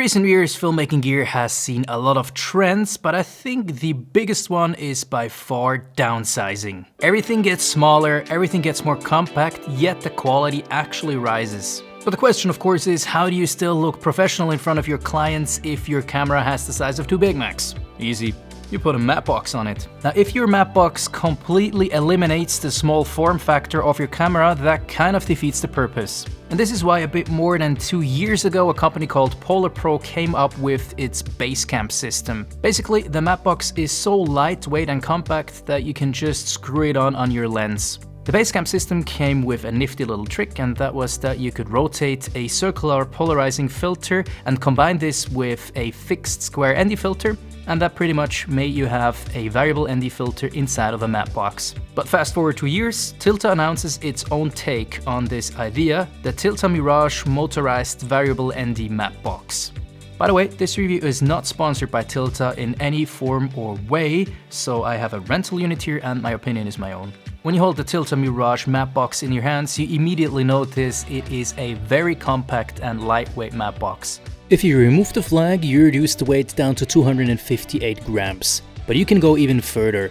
recent years, filmmaking gear has seen a lot of trends, but I think the biggest one is by far downsizing. Everything gets smaller, everything gets more compact, yet the quality actually rises. But the question, of course, is how do you still look professional in front of your clients if your camera has the size of two Big Macs? Easy. You put a matte box on it. Now, if your matte box completely eliminates the small form factor of your camera, that kind of defeats the purpose. And this is why a bit more than 2 years ago, a company called PolarPro came up with its Basecamp system. Basically, the matte box is so lightweight and compact that you can just screw it on your lens. The Basecamp system came with a nifty little trick, and that was that you could rotate a circular polarizing filter and combine this with a fixed square ND filter, and that pretty much made you have a variable ND filter inside of a matte box. But fast forward 2 years, Tilta announces its own take on this idea, the Tilta Mirage Motorized Variable ND matte box. By the way, this review is not sponsored by Tilta in any form or way, so I have a rental unit here and my opinion is my own. When you hold the Tilta Mirage matte box in your hands, you immediately notice it is a very compact and lightweight matte box. If you remove the flag, you reduce the weight down to 258 grams, but you can go even further.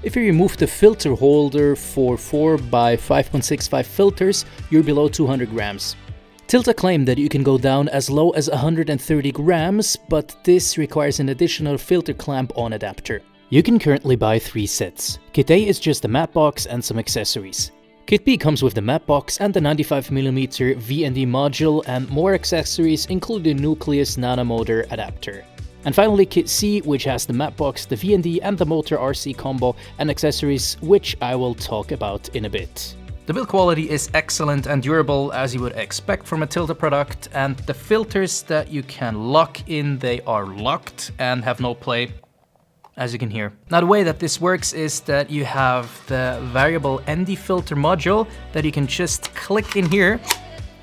If you remove the filter holder for 4x5.65 filters, you're below 200 grams. Tilta claimed that you can go down as low as 130 grams, but this requires an additional filter clamp-on adapter. You can currently buy 3 sets. Kit A is just the matte box and some accessories. Kit B comes with the matte box and the 95mm VND module and more accessories, including the Nucleus Nano motor adapter. And finally Kit C, which has the matte box, the VND and the motor RC combo and accessories, which I will talk about in a bit. The build quality is excellent and durable as you would expect from a Tilta product, and the filters that you can lock in, they are locked and have no play, as you can hear. Now the way that this works is that you have the variable ND filter module that you can just click in here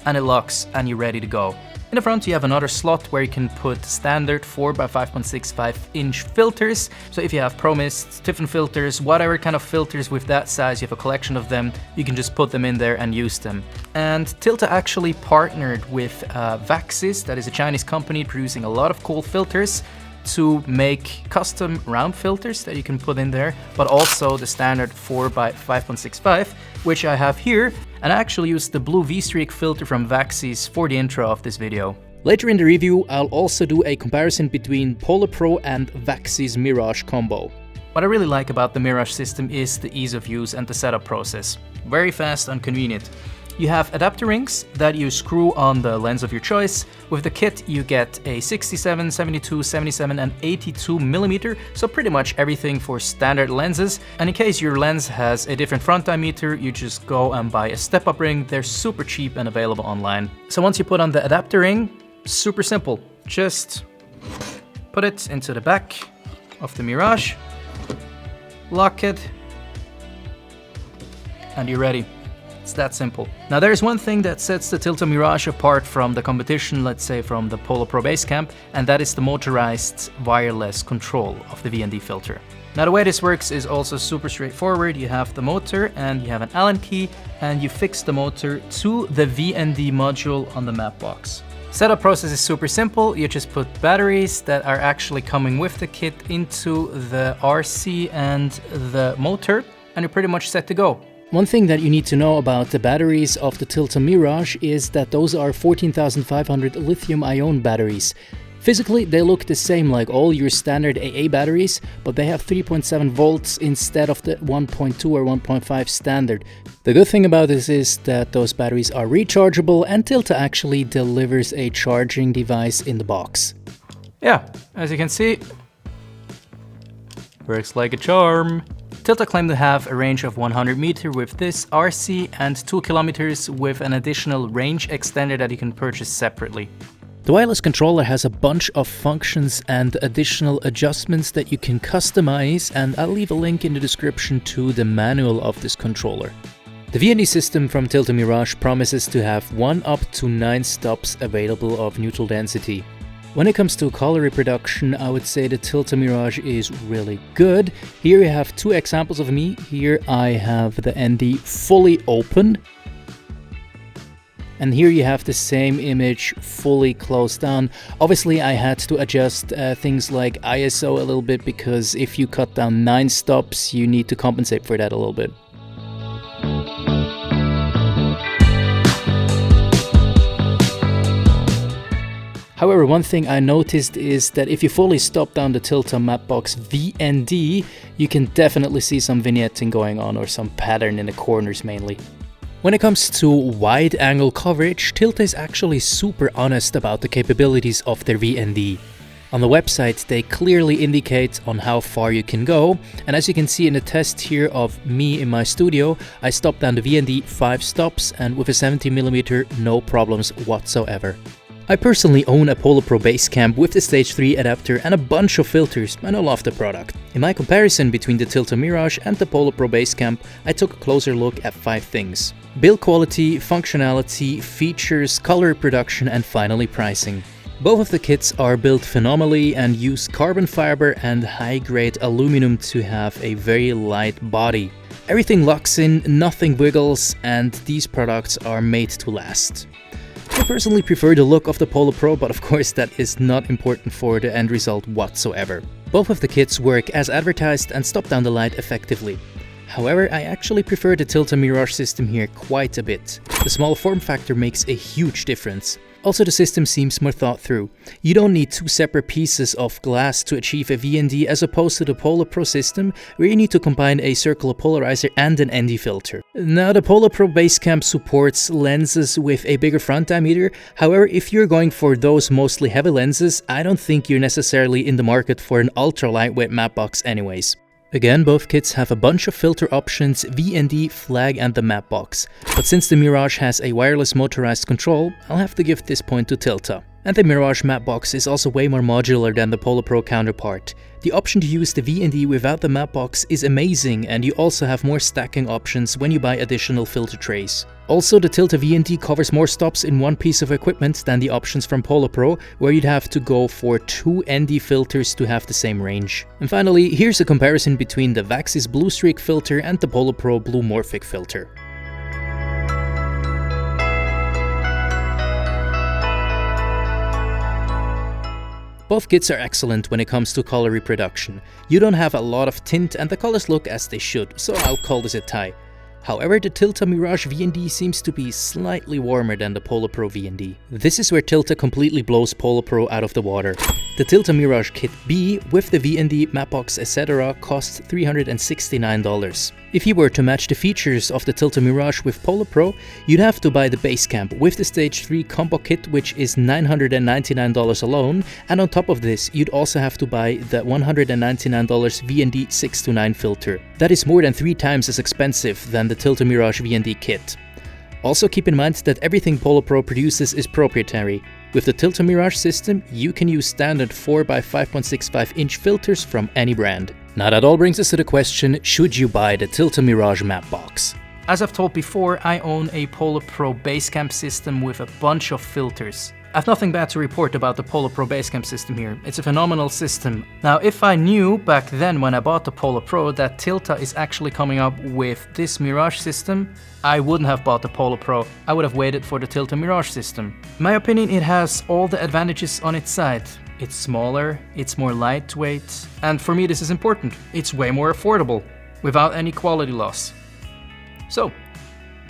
and it locks and you're ready to go. In the front you have another slot where you can put standard 4x5.65 inch filters. So if you have Pro Mist, Tiffin filters, whatever kind of filters with that size, you have a collection of them, you can just put them in there and use them. And Tilta actually partnered with Vaxis, that is a Chinese company producing a lot of cool filters, to make custom round filters that you can put in there, but also the standard 4x5.65, which I have here, and I actually used the blue V-Streak filter from Vaxis for the intro of this video. Later in the review, I'll also do a comparison between PolarPro and Vaxis Mirage combo. What I really like about the Mirage system is the ease of use and the setup process. Very fast and convenient. You have adapter rings that you screw on the lens of your choice. With the kit you get a 67, 72, 77 and 82mm, so pretty much everything for standard lenses. And in case your lens has a different front diameter, you just go and buy a step-up ring. They're super cheap and available online. So once you put on the adapter ring, super simple. Just put it into the back of the Mirage, lock it, and you're ready. It's that simple. Now there's one thing that sets the Tilta Mirage apart from the competition, let's say from the PolarPro Basecamp, and that is the motorized wireless control of the VND filter. Now the way this works is also super straightforward. You have the motor and you have an Allen key and you fix the motor to the VND module on the matte box. Setup process is super simple. You just put batteries that are actually coming with the kit into the RC and the motor and you're pretty much set to go. One thing that you need to know about the batteries of the Tilta Mirage is that those are 14,500 lithium-ion batteries. Physically, they look the same like all your standard AA batteries, but they have 3.7 volts instead of the 1.2 or 1.5 standard. The good thing about this is that those batteries are rechargeable and Tilta actually delivers a charging device in the box. Yeah, as you can see, works like a charm. Tilta claimed to have a range of 100 meters with this RC and 2 kilometers with an additional range extender that you can purchase separately. The wireless controller has a bunch of functions and additional adjustments that you can customize, and I'll leave a link in the description to the manual of this controller. The VND system from Tilta Mirage promises to have 1 up to 9 stops available of neutral density. When it comes to color reproduction, I would say the Tilta Mirage is really good. Here you have 2 examples of me. Here I have the ND fully open. And here you have the same image fully closed down. Obviously I had to adjust things like ISO a little bit, because if you cut down 9 stops, you need to compensate for that a little bit. However, one thing I noticed is that if you fully stop down the Tilta Mapbox VND, you can definitely see some vignetting going on, or some pattern in the corners mainly. When it comes to wide angle coverage, Tilta is actually super honest about the capabilities of their VND. On the website, they clearly indicate on how far you can go, and as you can see in the test here of me in my studio, I stopped down the VND 5 stops, and with a 70mm, no problems whatsoever. I personally own a PolarPro Basecamp with the Stage 3 adapter and a bunch of filters, and I love the product. In my comparison between the Tilta Mirage and the PolarPro Basecamp, I took a closer look at 5 things: build quality, functionality, features, color reproduction, and finally pricing. Both of the kits are built phenomenally and use carbon fiber and high-grade aluminum to have a very light body. Everything locks in, nothing wiggles, and these products are made to last. I personally prefer the look of the PolarPro, but of course that is not important for the end result whatsoever. Both of the kits work as advertised and stop down the light effectively. However, I actually prefer the Tilta Mirage system here quite a bit. The small form factor makes a huge difference. Also, the system seems more thought through. You don't need 2 separate pieces of glass to achieve a VND, as opposed to the PolarPro system, where you need to combine a circular polarizer and an ND filter. Now, the PolarPro Basecamp supports lenses with a bigger front diameter. However, if you're going for those mostly heavy lenses, I don't think you're necessarily in the market for an ultra lightweight map box anyways. Again, both kits have a bunch of filter options, VND, flag, and the map box. But since the Mirage has a wireless motorized control, I'll have to give this point to Tilta. And the Mirage map box is also way more modular than the PolarPro counterpart. The option to use the VND without the map box is amazing, and you also have more stacking options when you buy additional filter trays. Also, the Tilta VND covers more stops in one piece of equipment than the options from PolarPro, where you'd have to go for 2 ND filters to have the same range. And finally, here's a comparison between the Vaxis Blue Streak filter and the PolarPro Blue Morphic filter. Both kits are excellent when it comes to color reproduction. You don't have a lot of tint and the colors look as they should, so I'll call this a tie. However, the Tilta Mirage VND seems to be slightly warmer than the PolarPro VND. This is where Tilta completely blows PolarPro out of the water. The Tilta Mirage Kit B with the VND, mapbox, etc. costs $369. If you were to match the features of the Tilta Mirage with PolarPro, you'd have to buy the Basecamp with the Stage 3 combo kit, which is $999 alone, and on top of this, you'd also have to buy the $199 VND 629 filter. That is more than 3 times as expensive than the Tilta Mirage VND kit. Also keep in mind that everything PolarPro produces is proprietary. With the Tilta Mirage system, you can use standard 4x5.65-inch filters from any brand. Now that all brings us to the question, should you buy the Tilta Mirage map box? As I've told before, I own a PolarPro Basecamp system with a bunch of filters. I have nothing bad to report about the PolarPro Basecamp system here. It's a phenomenal system. Now, if I knew back then when I bought the PolarPro that Tilta is actually coming up with this Mirage system, I wouldn't have bought the PolarPro. I would have waited for the Tilta Mirage system. In my opinion, it has all the advantages on its side. It's smaller, it's more lightweight, and for me this is important. It's way more affordable, without any quality loss. So,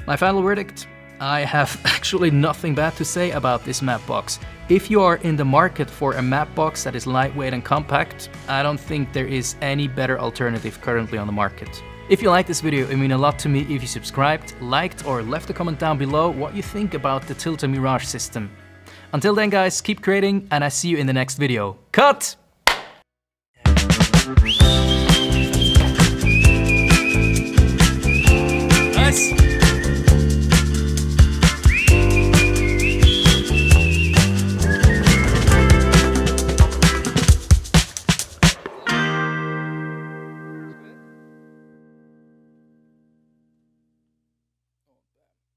my final verdict? I have actually nothing bad to say about this map box. If you are in the market for a map box that is lightweight and compact, I don't think there is any better alternative currently on the market. If you liked this video, it would mean a lot to me if you subscribed, liked, or left a comment down below what you think about the Tilta Mirage system. Until then guys, keep creating, and I see you in the next video. Cut! Nice!